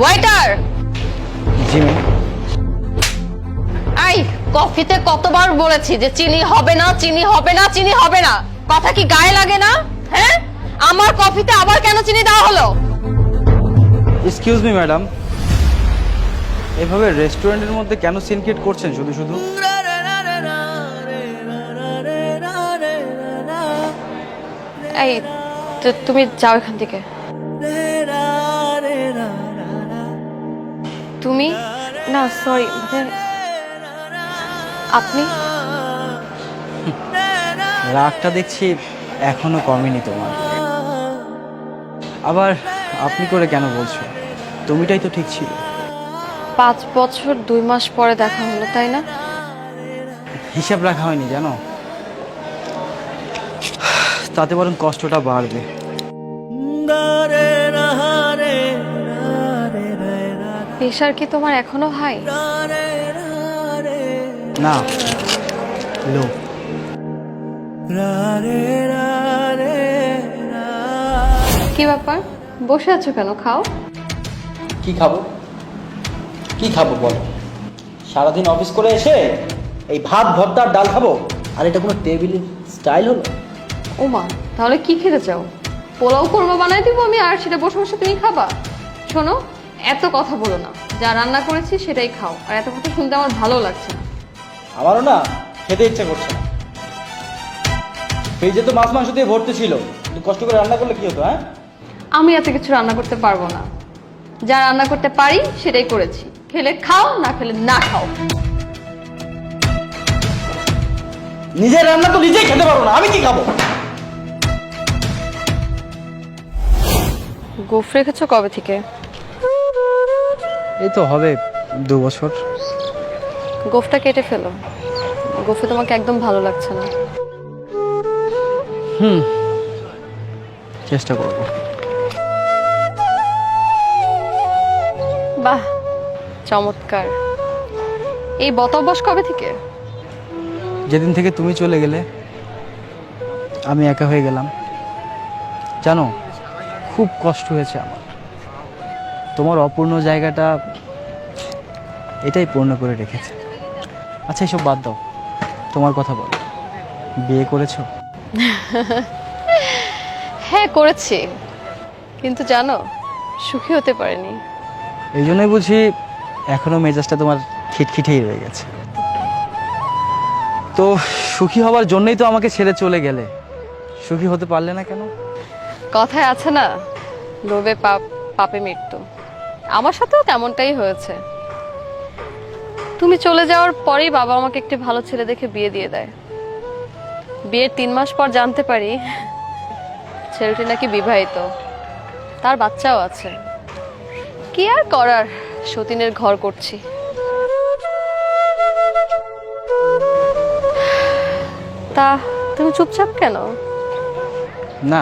Waiter! জি ma'am. এই কফিতে কতবার বলেছি যে চিনি হবে না, চিনি হবে না, চিনি হবে না। কথা কি গায়ে লাগে না? হ্যাঁ, আমার কফিতে আবার কেন চিনি দেওয়া হলো? এক্সকিউজ মি ম্যাডাম, এভাবে রেস্টুরেন্টের মধ্যে কেন সিন ক্রিয়েট করছেন শুধু শুধু? এই তুমি যাও এখান থেকে। তুমি না, সরি, আপনি রাগটা দেখছি এখনো কমেনি তোমার। আবার আপনি করে কেন বলছো? তুমিটাই তো ঠিক ছিল। 5 বছর 2 মাস পরে দেখা হলো, তাই না? হিসাব রাখা হয়নি জানো, তাতে বরং কষ্টটা বাড়বে। প্রেশার কি তোমার এখনো হাই? না, লো। কি ব্যাপার, বসে আছো কেন? খাও। কি খাবো? কি খাবো বলো? সারাদিন অফিস করে এসে এই ভাত ভর্তা আর ডাল খাবো? আর এটা কোনো টেবিলের স্টাইল হলো? ওমা, তাহলে কি খেতে চাও? পোলাও করবো, বানাই দিব আমি, আর সেটা বসে বসে তুমি খাবা। শোনো, এত কথা বলো না, যা রান্না করেছি সেটাই খাও। আর এত কথা শুনতে আমার ভালো লাগছে না। আমারও না খেতে ইচ্ছা করছে না। ফ্রিজে তো মাছ মাংস দিয়ে ভর্তি ছিল, তুই কষ্ট করে রান্না করলে কি হতো? হ্যাঁ, আমি এত কিছু রান্না করতে পারবো না। যা রান্না করতে পারি সেটাই করেছি। খেলে খাও, না খেলে না খাও। নিজের রান্না তো নিজেই খেতে পারো না, আমি কি খাবো? গোফ রেখেছো কবে থেকে? এই তো হবে 2 বছর। গোফটা কেটে ফেলো। গোফে তোমাকে একদম ভালো লাগছে না। চেষ্টা করবো। বাহ, চমৎকার। এই বদ অভ্যাস কবে থেকে? যেদিন থেকে তুমি চলে গেলে আমি একা হয়ে গেলাম। জানো, খুব কষ্ট হয়েছে আমার। তোমার অপূর্ণ জায়গাটা এটাই পূর্ণ করে রেখেছে। আচ্ছা, এসব বাদ দাও, তোমার কথা বলো। বিয়ে করেছো? হ্যাঁ, করেছি, কিন্তু জানো, সুখী হতে পারিনি। এই জন্যই বুঝি এখনো মেজাজটা তোমার খিটখিটেই রয়ে গেছে। তো সুখী হওয়ার জন্যই তো আমাকে ছেড়ে চলে গেলে, সুখী হতে পারলে না কেন? কথায় আছে না, লোভে পাপ, পাপে মৃত্যু। আমার সাথেও তেমনটাই হয়েছে। তুমি চলে যাওয়ার পরেই বাবা আমাকে একটি ভালো ছেলে দেখে বিয়ে দিয়ে দেয়। বিয়ের 3 মাস পর জানতে পারি ছেলেটি নাকি বিবাহিত, তার বাচ্চাও আছে। কি আর করার, সতীনের ঘর করছি। তা তুমি চুপচাপ কেন? না,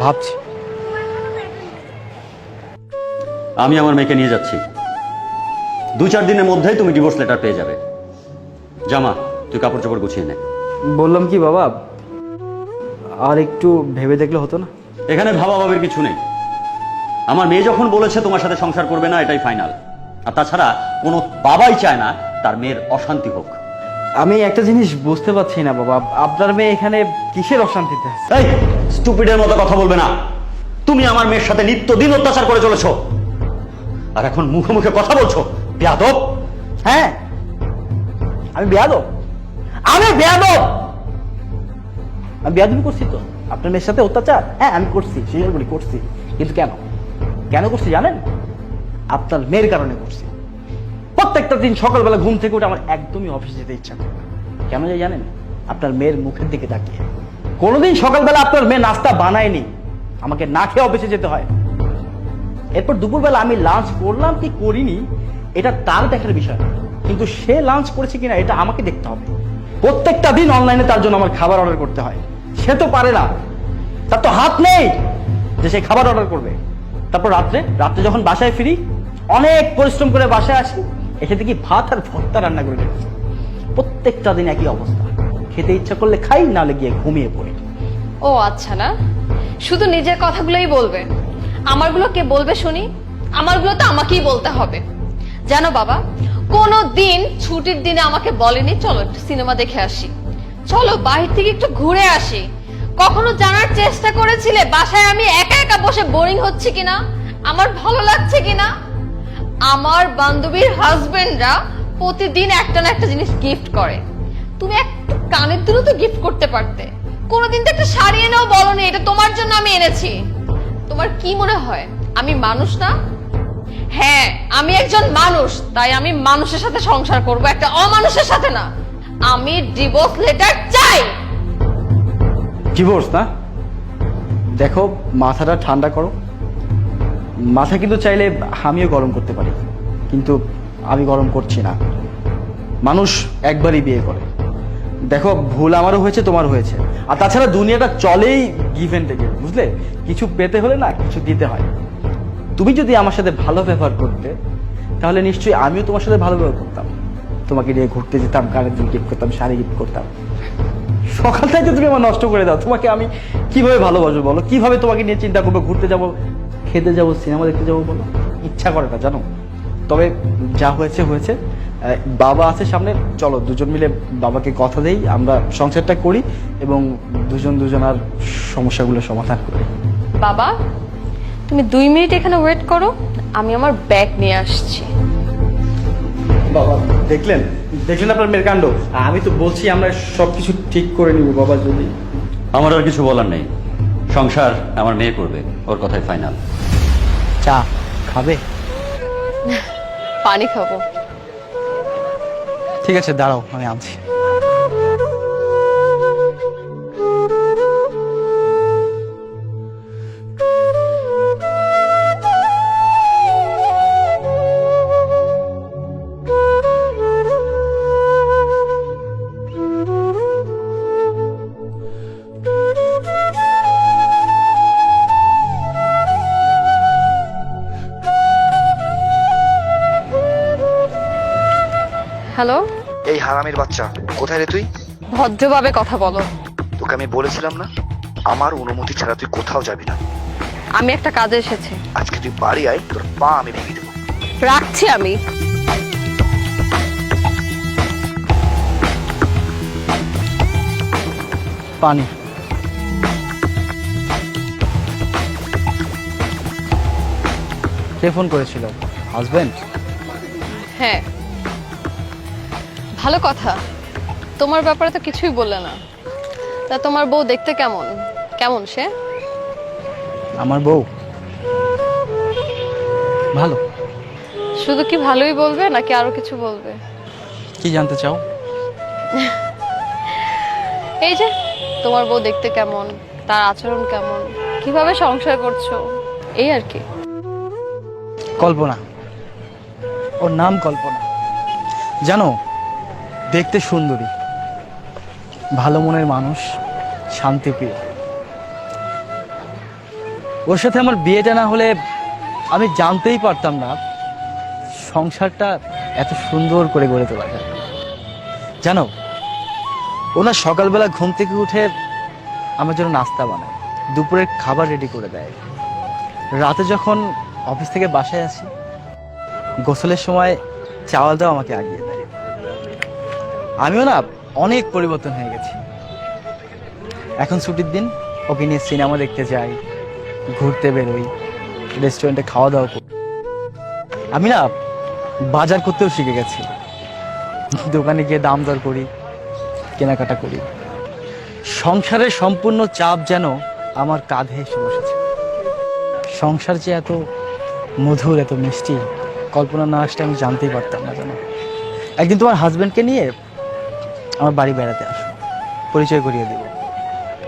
ভাবছি। আমি আমার মেয়েকে নিয়ে যাচ্ছি। 2-4 দিনের মধ্যেই তুমি ডিভোর্স লেটার পেয়ে যাবে। জামা, তুই কাপড় চোপড় গুছিয়ে নে। বললাম কি বাবা, আর একটু ভেবে দেখলে হতো না? এখানে ভাবাভাবির কিছু নেই। আমার মেয়ে যখন বলেছে তোমার সাথে সংসার করবে না, এটাই ফাইনাল। আর তাছাড়া কোনো বাবাই চায় না তার মেয়ের অশান্তি হোক। আমি একটা জিনিস বুঝতে পারছি না বাবা, আপনার মেয়ে এখানে কিসের অশান্তিতে আছে? এই স্টুপিডের মতো কথা বলবে না। তুমি আমার মেয়ের সাথে নিত্যদিন অত্যাচার করে চলেছো, আর এখন মুখে মুখে কথা বলছো। বেয়াদব! হ্যাঁ, আমি বেয়াদব? আমি বেয়াদব? আমি বেয়াদবি করছি তো আপনার মেয়ের সাথে অত্যাচার? হ্যাঁ, আমি করছি, স্বীকার করি করছি। কিন্তু কেন কেন করছি জানেন? আপনার মেয়ের কারণে করছি। প্রত্যেকটা দিন সকালবেলা ঘুম থেকে উঠে আমার একদমই অফিসে যেতে ইচ্ছা করে। কেন যাই জানেন? আপনার মেয়ের মুখের দিকে তাকিয়ে। কোনোদিন সকালবেলা আপনার মেয়ে নাস্তা বানায়নি, আমাকে না খেয়ে অফিসে যেতে হয়। এরপর দুপুরবেলা আমি লাঞ্চ করলাম কি করিনি এটা তার দেখার বিষয় না, কিন্তু সে লাঞ্চ করেছে কিনা এটা আমাকে দেখতে হবে। প্রত্যেকটা দিন অনলাইনে তার জন্য আমার খাবার অর্ডার করতে হয়। সে তো পারে না, তার তো হাত নেই যে সে খাবার অর্ডার করবে। তারপর রাত্রে যখন বাসায় ফিরি, অনেক পরিশ্রম করে বাসায় আসি, এসে দেখি ভাত আর ভর্তা রান্না করে রেখেছে। প্রত্যেকটা দিন একই অবস্থা, খেতে ইচ্ছা করলে খাই, নাহলে গিয়ে ঘুমিয়ে পড়ি। ও আচ্ছা, না শুধু নিজের কথাগুলোই বলবে, আমারগুলো কে বলবে শুনি? আমারগুলো তো আমাকেই বলতে হবে। জানো বাবা, কোনো দিন ছুটির দিনে আমাকে বলেনি চলো একটু সিনেমা দেখে আসি, চলো বাহির থেকে একটু ঘুরে আসি। কখনো জানার চেষ্টা করেছিলে বাসায় আমি একা একা বসে বোরিং হচ্ছে কিনা, আমার ভালো লাগছে কিনা? আমার বান্ধবীর হাজবেন্ডরা প্রতিদিন একটা না একটা জিনিস গিফট করে, তুমি একটু কানের দুলও তো গিফট করতে পারতে। কোনোদিন তো একটা শাড়ি এনেও বলনি এটা তোমার জন্য আমি এনেছি। তোমার কি মনে হয় আমি মানুষ না? হ্যাঁ আমি একজন মানুষ, তাই আমি মানুষের সাথে সংসার করব, একটা অমানুষের সাথে না। আমি ডিভোর্স লেটার চাই। ডিভোর্স না? দেখো, মাথাটা ঠান্ডা করো। মাথা কিন্তু চাইলে আমিও গরম করতে পারি, কিন্তু আমি গরম করছি না। মানুষ একবারই বিয়ে করে। দেখো, ভুল আমারও হয়েছে, তোমার হয়েছে। আর তাছাড়া দুনিয়াটা চলেই গিভ এন্ড টেকে, বুঝলে? কিছু পেতে হলে না কিছু দিতে হয়। তুমি যদি আমার সাথে ভালো ব্যবহার করতে, তাহলে নিশ্চয়ই আমিও তোমার সাথে ভালো ব্যবহার করতাম। তোমাকে নিয়ে ঘুরতে যেতাম, কানের দুল গিফট করতাম, শাড়ি গিফট করতাম। সকাল থেকে তুমি আমার নষ্ট করে দাও। তোমাকে আমি কিভাবে ভালোবাসবো বলো? কিভাবে তোমাকে নিয়ে চিন্তা করবো? ঘুরতে যাব, খেতে যাব, সিনেমা দেখতে যাবো বলো? ইচ্ছা করে না, জানো? তবে যা হয়েছে হয়েছে। বাবা আছে সামনে, চলো দুজন মিলে বাবাকে কথা দেই, আমরা সংসারটা করি এবং দুজনার সমস্যাগুলো সমাধান করি। বাবা তুমি 2 মিনিট এখানে ওয়েট করো, আমি আমার ব্যাগ নিয়ে আসছি। বাবা দেখলেন দেখলেন আপনার মেয়ের কাণ্ড। আমি তো বলছি আমরা সবকিছু ঠিক করে নিব বাবা। যদি আমার আর কিছু বলার নেই, সংসার আমার মেয়ে করবে, ওর কথাই ফাইনাল। চা খাবে? পানি খাবো। ঠিক আছে, দাঁড়াও আমি আনছি। হ্যালো, এই হারামির বাচ্চা, কোথায় রে তুই? ভদ্রভাবে কথা বলো। তোকে আমি বলেছিলাম না আমার অনুমতি ছাড়া তুই কোথাও যাবি না। আমি একটা কাজে এসেছি, আজকে তুই বাড়ি আয়, তোর পা আমি ভেঙে দেবো। রাখছি আমি। পানি। কে ফোন করেছিল? হাজবেন্ড? হ্যাঁ, ভালো কথা। তোমার ব্যাপারে তো কিছুই বললে না। তা তোমার বউ দেখতে কেমন? কেমন সে? আমার বউ ভালো। শুধু কি ভালোই বলবে নাকি আরো কিছু বলবে? কি জানতে চাও? এই যে তোমার বউ দেখতে কেমন, তার আচরণ কেমন, কিভাবে সংসার করছো, এই আর কি। কল্পনা, ওর নাম কল্পনা। জানো, দেখতে সুন্দরী, ভালো মনের মানুষ, শান্তিপ্রিয়। ওর সাথে আমার বিয়েটা না হলে আমি জানতেই পারতাম না সংসারটা এত সুন্দর করে গড়ে তোলা যায়। জানো, ওনার সকালবেলা ঘুম থেকে উঠে আমার জন্য নাস্তা বানায়, দুপুরের খাবার রেডি করে দেয়। রাতে যখন অফিস থেকে বাসায় আসি, গোসলের সময় চাওয়ালটাও আমাকে আগিয়ে দেয়। আমিও না অনেক পরিবর্তন হয়ে গেছি। এখন ছুটির দিন ওকে নিয়ে সিনেমা দেখতে যাই, ঘুরতে বেরোই, রেস্টুরেন্টে খাওয়া দাওয়া করি। আমি না বাজার করতেও শিখে গেছি, দোকানে গিয়ে দাম দর করি, কেনাকাটা করি। সংসারের সম্পূর্ণ চাপ যেন আমার কাঁধে এসে বসেছে। সংসার যে এত মধুর, এত মিষ্টি, কল্পনা না আসলে আমি জানতেই পারতাম না। জানো, একদিন তোমার হাজবেন্ডকে নিয়ে আমার বাড়ি বেড়াতে আসো, পরিচয় করিয়ে দেব।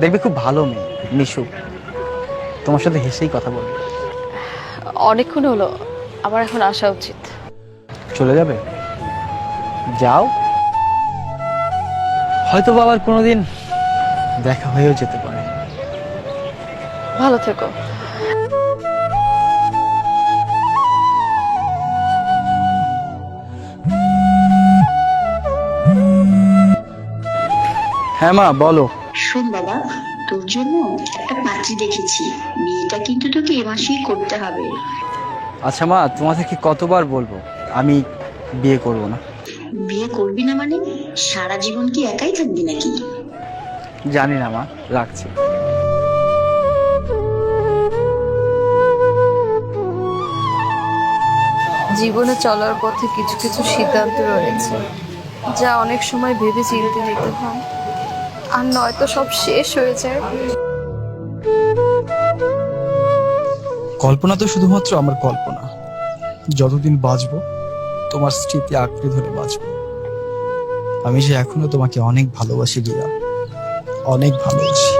দেখবে খুব ভালো মেয়ে, মিশুক, তোমার সাথে হেসেই কথা বলবে। অনেকক্ষণ হলো, আমার এখন আসা উচিত। চলে যাবে? যাও, হয়তো বাবার কোনোদিন দেখা হয়েও যেতে পারে। ভালো থেকো। হ্যাঁ মা, বলো। শোন বাবা, তোর জন্য একটা পাত্রী দেখেছি। বিয়েটা কিন্তু তোকে এ মাসেই করতে হবে। আচ্ছা মা, তোমাদেরকে কতবার বলবো আমি বিয়ে করব না? বিয়ে করবি না মানে সারা জীবন কি একাই থাকবি নাকি? জানি না মা, রাখছি। জীবনে চলার পথে কিছু কিছু সিদ্ধান্ত রয়েছে যা অনেক সময় ভেবে চিন্তে নিতে হয়, আর নয়তো সব শেষ হয়ে যায়। কল্পনা তো শুধুমাত্র আমার কল্পনা। যতদিন বাঁচবো তোমার স্মৃতি আঁকড়ে ধরে বাঁচবো। আমি যে এখনো তোমাকে অনেক ভালোবাসি রিয়া, অনেক ভালোবাসি।